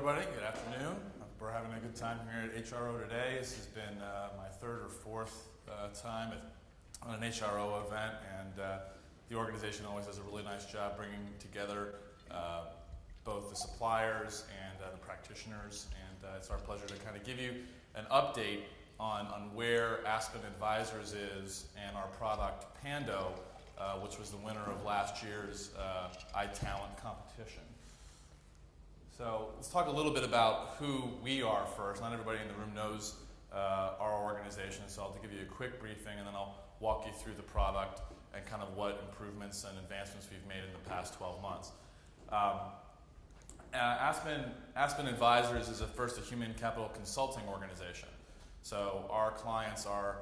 everybody. Good afternoon. We're having a good time here at HRO Today. This has been my third or fourth time on an HRO event, and the organization always does a really nice job bringing together both the suppliers and the practitioners, and it's our pleasure to kind of give you an update on where Aspen Advisors is and our product Pando, which was the winner of last year's iTalent competition. So let's talk a little bit about who we are first. Not everybody in the room knows our organization, so I'll give you a quick briefing and then I'll walk you through the product and kind of what improvements and advancements we've made in the past 12 months. Aspen Advisors is first a human capital consulting organization. So our clients are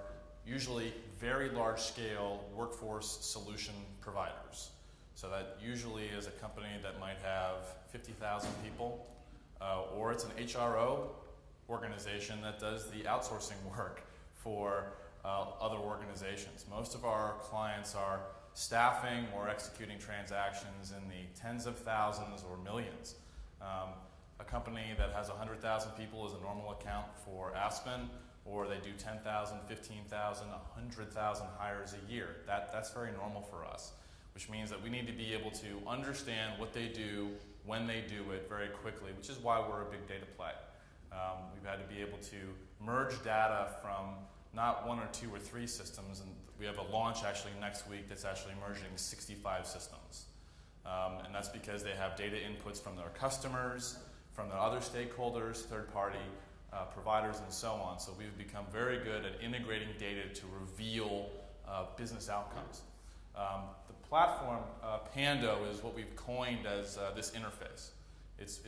usually very large-scale workforce solution providers. So that usually is a company that might have 50,000 people, or it's an HRO organization that does the outsourcing work for other organizations. Most of our clients are staffing or executing transactions in the tens of thousands or millions. A company that has 100,000 people is a normal account for Aspen, or they do 10,000, 15,000, 100,000 hires a year. That's very normal for us, which means that we need to be able to understand what they do, when they do it very quickly, which is why we're a big data play. We've had to be able to merge data from not one or two or three systems, and we have a launch actually next week that's actually merging 65 systems. And that's because they have data inputs from their customers, from their other stakeholders, third-party providers, and so on. So we've become very good at integrating data to reveal business outcomes. The platform, Pando, is what we've coined as this interface. It's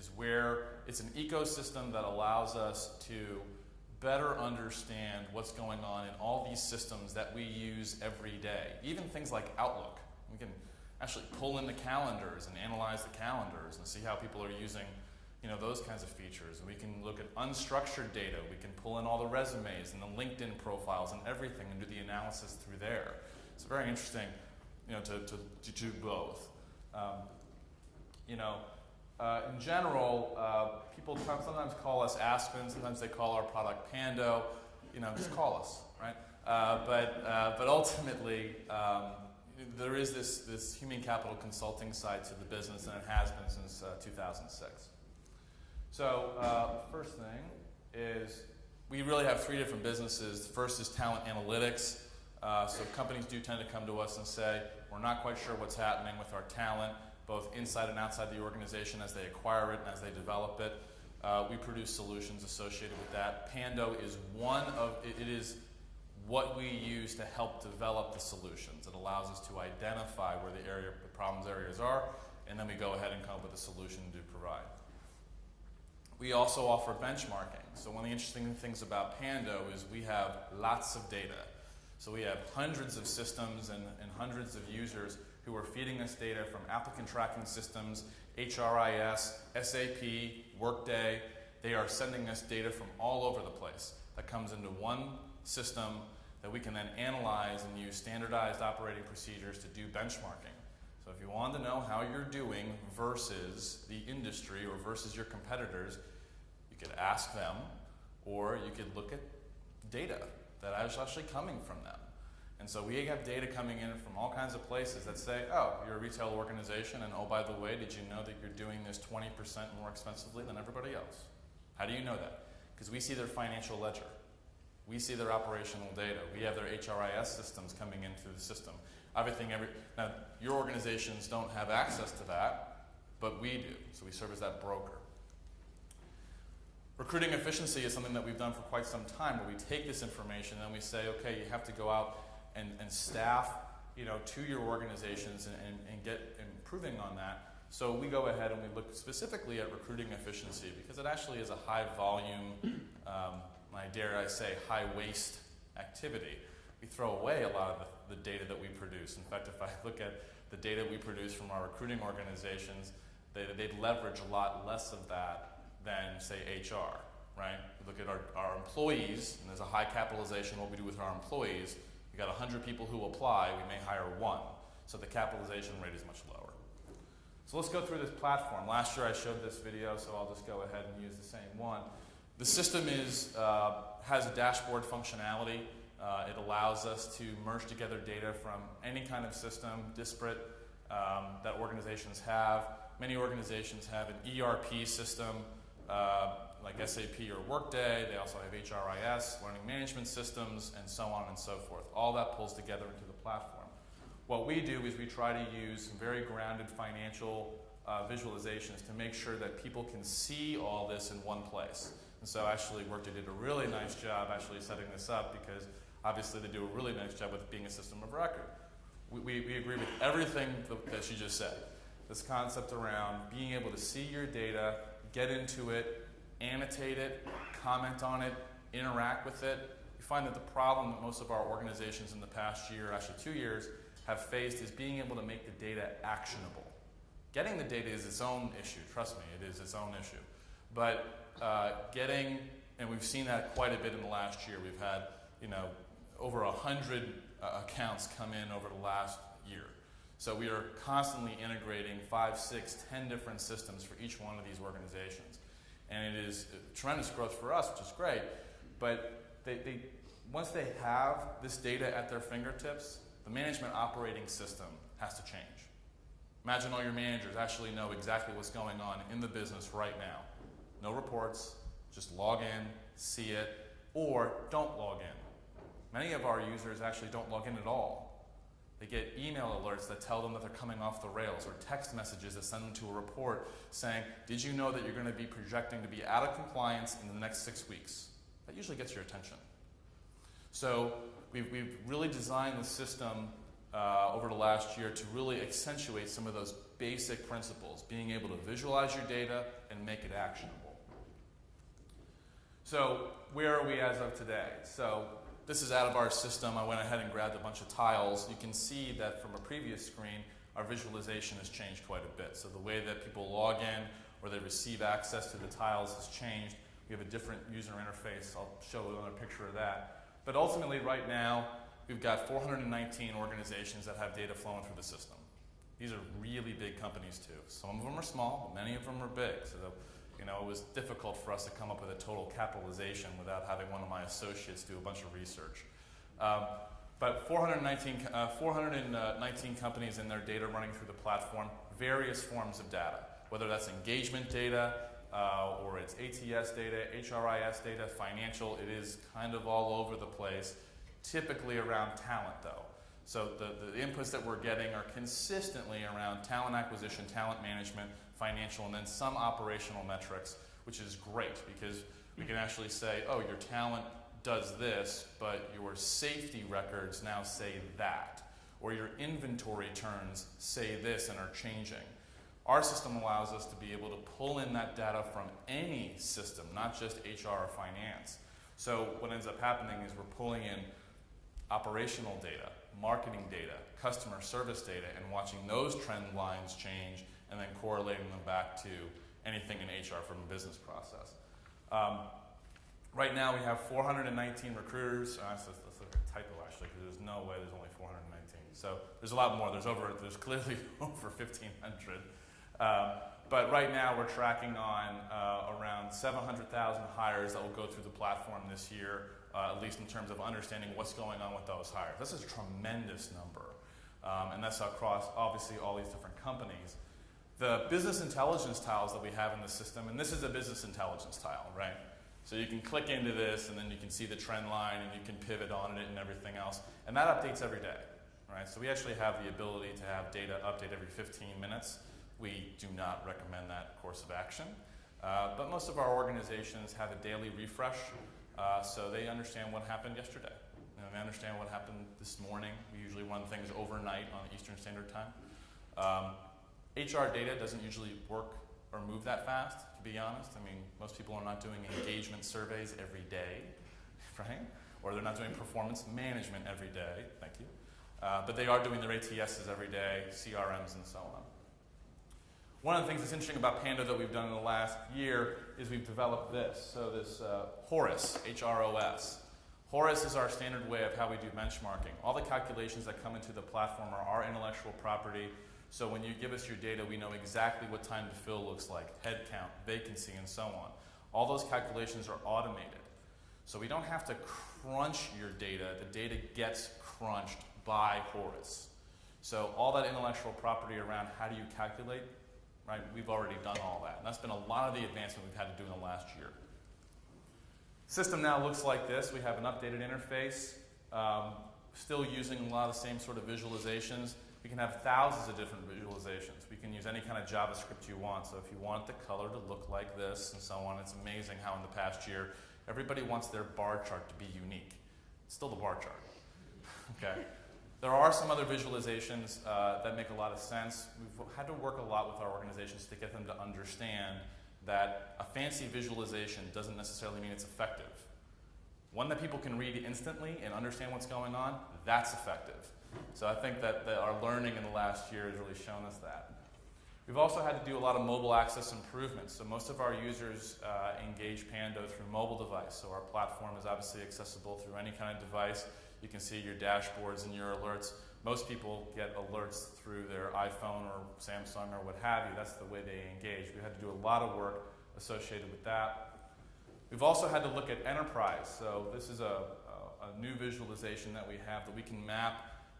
an ecosystem that allows us to better understand what's going on in all these systems that we use every day. Even things like Outlook. We can actually pull in the calendars and analyze the calendars and see how people are using those kinds of features. And we can look at unstructured data. We can pull in all the resumes and the LinkedIn profiles and everything and do the analysis through there. It's very interesting to do both. In general, people sometimes call us Aspen, sometimes they call our product Pando. Just call us, right? But ultimately, there is this human capital consulting side to the business, and it has been since 2006. So first thing is we really have three different businesses. The first is talent analytics. So companies do tend to come to us and say, we're not quite sure what's happening with our talent, both inside and outside the organization as they acquire it and as they develop it. We produce solutions associated with that. Pando is it is what we use to help develop the solutions. It allows us to identify where the problems areas are, and then we go ahead and come up with a solution to provide. We also offer benchmarking. So one of the interesting things about Pando is we have lots of data. So we have hundreds of systems and hundreds of users who are feeding us data from applicant tracking systems, HRIS, SAP, Workday. They are sending us data from all over the place that comes into one system that we can then analyze and use standardized operating procedures to do benchmarking. So if you want to know how you're doing versus the industry or versus your competitors, you could ask them, or you could look at data that is actually coming from them. And so we have data coming in from all kinds of places that say, oh, you're a retail organization, and oh, by the way, did you know that you're doing this 20% more expensively than everybody else? How do you know that? Because we see their financial ledger. We see their operational data. We have their HRIS systems coming in through the system. Now, your organizations don't have access to that, but we do. So we serve as that broker. Recruiting efficiency is something that we've done for quite some time, where we take this information and we say, okay, you have to go out and staff to your organizations and get improving on that. So we go ahead and we look specifically at recruiting efficiency, because it actually is a high volume, dare I say, high waste activity. We throw away a lot of the data that we produce. In fact, if I look at the data we produce from our recruiting organizations, they'd leverage a lot less of that than, say, HR, right? We look at our employees, and there's a high capitalization what we do with our employees. We got 100 people who apply, we may hire one. So the capitalization rate is much lower. So let's go through this platform. Last year I showed this video, so I'll just go ahead and use the same one. The system has a dashboard functionality. It allows us to merge together data from any kind of system, disparate, that organizations have. Many organizations have an ERP system, like SAP or Workday. They also have HRIS, learning management systems, and so on and so forth. All that pulls together into the platform. What we do is we try to use some very grounded financial visualizations to make sure that people can see all this in one place. And so actually Workday did a really nice job actually setting this up, because obviously they do a really nice job with being a system of record. We agree with everything that she just said. This concept around being able to see your data, get into it, annotate it, comment on it, interact with it. We find that the problem that most of our organizations in the past year, actually 2 years, have faced is being able to make the data actionable. Getting the data is its own issue, trust me, it is its own issue. But and we've seen that quite a bit in the last year. We've had, over 100 accounts come in over the last year. So we are constantly integrating 5, 6, 10 different systems for each one of these organizations. And it is tremendous growth for us, which is great. But once they have this data at their fingertips, the management operating system has to change. Imagine all your managers actually know exactly what's going on in the business right now. No reports, just log in, see it, or don't log in. Many of our users actually don't log in at all. They get email alerts that tell them that they're coming off the rails, or text messages that send them to a report saying, did you know that you're going to be projecting to be out of compliance in the next 6 weeks? That usually gets your attention. So we've really designed the system over the last year to really accentuate some of those basic principles, being able to visualize your data and make it actionable. So where are we as of today? So this is out of our system. I went ahead and grabbed a bunch of tiles. You can see that from a previous screen, our visualization has changed quite a bit. So the way that people log in or they receive access to the tiles has changed. We have a different user interface. I'll show another picture of that. But ultimately, right now, we've got 419 organizations that have data flowing through the system. These are really big companies too. Some of them are small, but many of them are big. So it was difficult for us to come up with a total capitalization without having one of my associates do a bunch of research. But 419 companies in their data running through the platform, various forms of data, whether that's engagement data, or it's ATS data, HRIS data, financial. It is kind of all over the place, typically around talent though. So the inputs that we're getting are consistently around talent acquisition, talent management, financial, and then some operational metrics, which is great because we can actually say, oh, your talent does this, but your safety records now say that, or your inventory turns say this and are changing. Our system allows us to be able to pull in that data from any system, not just HR or finance. So what ends up happening is we're pulling in operational data, marketing data, customer service data, and watching those trend lines change and then correlating them back to anything in HR from a business process. Right now we have 419 recruiters. That's a typo actually, because there's no way there's only 419. So there's a lot more. There's clearly over 1,500. But right now we're tracking on around 700,000 hires that will go through the platform this year, at least in terms of understanding what's going on with those hires. This is a tremendous number, and that's across obviously all these different companies. The business intelligence tiles that we have in the system, and this is a business intelligence tile, right? So you can click into this and then you can see the trend line and you can pivot on it and everything else, and that updates every day, right? So we actually have the ability to have data update every 15 minutes. We do not recommend that course of action, but most of our organizations have a daily refresh, so they understand what happened yesterday. They understand what happened this morning. We usually run things overnight on Eastern Standard Time. HR data doesn't usually work or move that fast, to be honest. I mean, most people are not doing engagement surveys every day, right? Or they're not doing performance management every day, thank you. But they are doing their ATSs every day, CRMs and so on. One of the things that's interesting about Panda that we've done in the last year is we've developed this. So this HROS, H-R-O-S. HROS is our standard way of how we do benchmarking. All the calculations that come into the platform are our intellectual property. So when you give us your data, we know exactly what time to fill looks like, head count, vacancy, and so on. All those calculations are automated. So we don't have to crunch your data. The data gets crunched by Horace. So all that intellectual property around how do you calculate, right, we've already done all that. And that's been a lot of the advancement we've had to do in the last year. System now looks like this. We have an updated interface, still using a lot of the same sort of visualizations. We can have thousands of different visualizations. We can use any kind of JavaScript you want. So if you want the color to look like this and so on, it's amazing how in the past year, everybody wants their bar chart to be unique. It's still the bar chart, okay? There are some other visualizations that make a lot of sense. We've had to work a lot with our organizations to get them to understand that a fancy visualization doesn't necessarily mean it's effective. One that people can read instantly and understand what's going on, that's effective. So I think that our learning in the last year has really shown us that. We've also had to do a lot of mobile access improvements. So most of our users engage Pando through mobile device. So our platform is obviously accessible through any kind of device. You can see your dashboards and your alerts. Most people get alerts through their iPhone or Samsung or what have you. That's the way they engage. We had to do a lot of work associated with that. We've also had to look at enterprise. So this is a new visualization that we have that we can map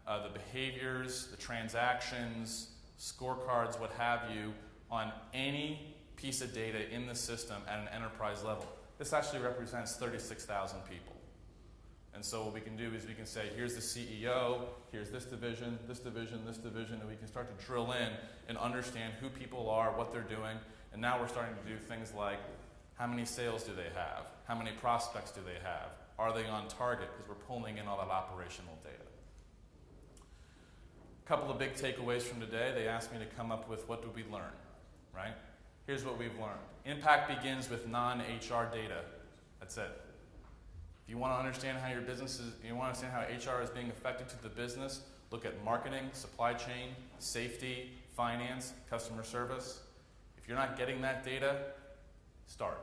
the behaviors, the transactions, scorecards, what have you, on any piece of data in the system at an enterprise level. This actually represents 36,000 people. And so what we can do is we can say, here's the CEO, here's this division, this division, this division, and we can start to drill in and understand who people are, what they're doing, and now we're starting to do things like, how many sales do they have? How many prospects do they have? Are they on target? Because we're pulling in all that operational data. A couple of big takeaways from today. They asked me to come up with what did we learn, right? Here's what we've learned. Impact begins with non-HR data. That's it. If you want to understand how your business is, you want to understand how HR is being affected to the business, look at marketing, supply chain, safety, finance, customer service. If you're not getting that data, start.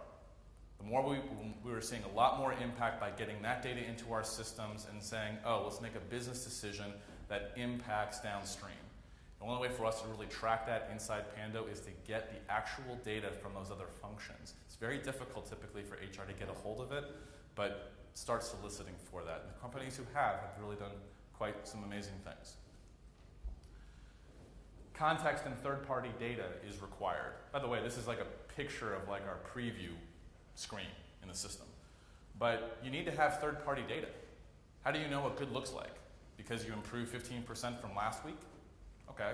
The more we were seeing a lot more impact by getting that data into our systems and saying, oh, let's make a business decision that impacts downstream. The only way for us to really track that inside Pando is to get the actual data from those other functions. It's very difficult typically for HR to get a hold of it, but start soliciting for that. And the companies who have really done quite some amazing things. Context and third-party data is required. By the way, this is like a picture of like our preview screen in the system. But you need to have third-party data. How do you know what good looks like? Because you improved 15% from last week? Okay.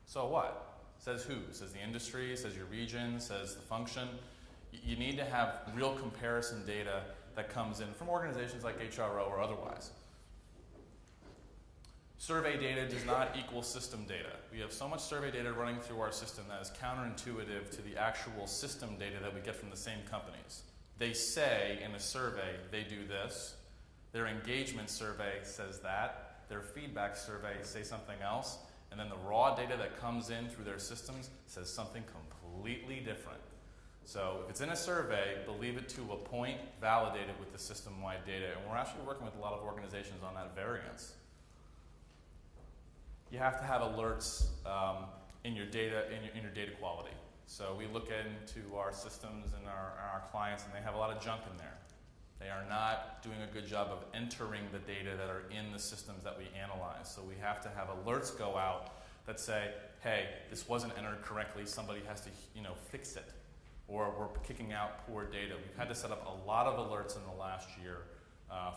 So what? Says who? Says the industry, says your region, says the function. You need to have real comparison data that comes in from organizations like HRO or otherwise. Survey data does not equal system data. We have so much survey data running through our system that is counterintuitive to the actual system data that we get from the same companies. They say in a survey they do this, their engagement survey says that, their feedback survey says something else, and then the raw data that comes in through their systems says something completely different. So if it's in a survey, believe it to a point, validate it with the system-wide data, and we're actually working with a lot of organizations on that variance. You have to have alerts in your data quality. So we look into our systems and our clients, and they have a lot of junk in there. They are not doing a good job of entering the data that are in the systems that we analyze. So we have to have alerts go out that say, hey, this wasn't entered correctly, somebody has to fix it. Or we're kicking out poor data. We've had to set up a lot of alerts in the last year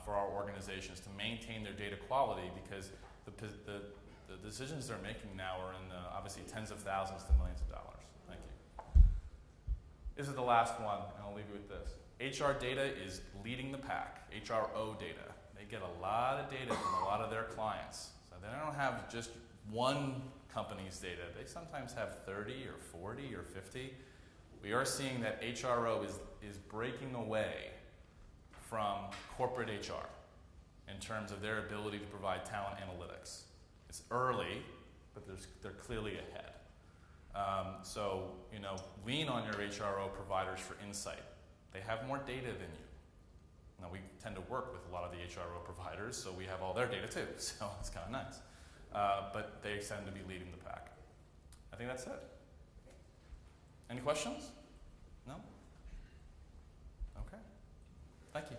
for our organizations to maintain their data quality, because the decisions they're making now are in obviously tens of thousands to millions of dollars. Thank you. This is the last one, and I'll leave you with this. HR data is leading the pack. HRO data. They get a lot of data from a lot of their clients. So they don't have just one company's data. They sometimes have 30 or 40 or 50. We are seeing that HRO is breaking away from corporate HR in terms of their ability to provide talent analytics. It's early, but they're clearly ahead. So lean on your HRO providers for insight. They have more data than you. Now we tend to work with a lot of the HRO providers, so we have all their data too, so it's kind of nice. But they tend to be leading the pack. think that's it. Any questions? No? Okay. Thank you.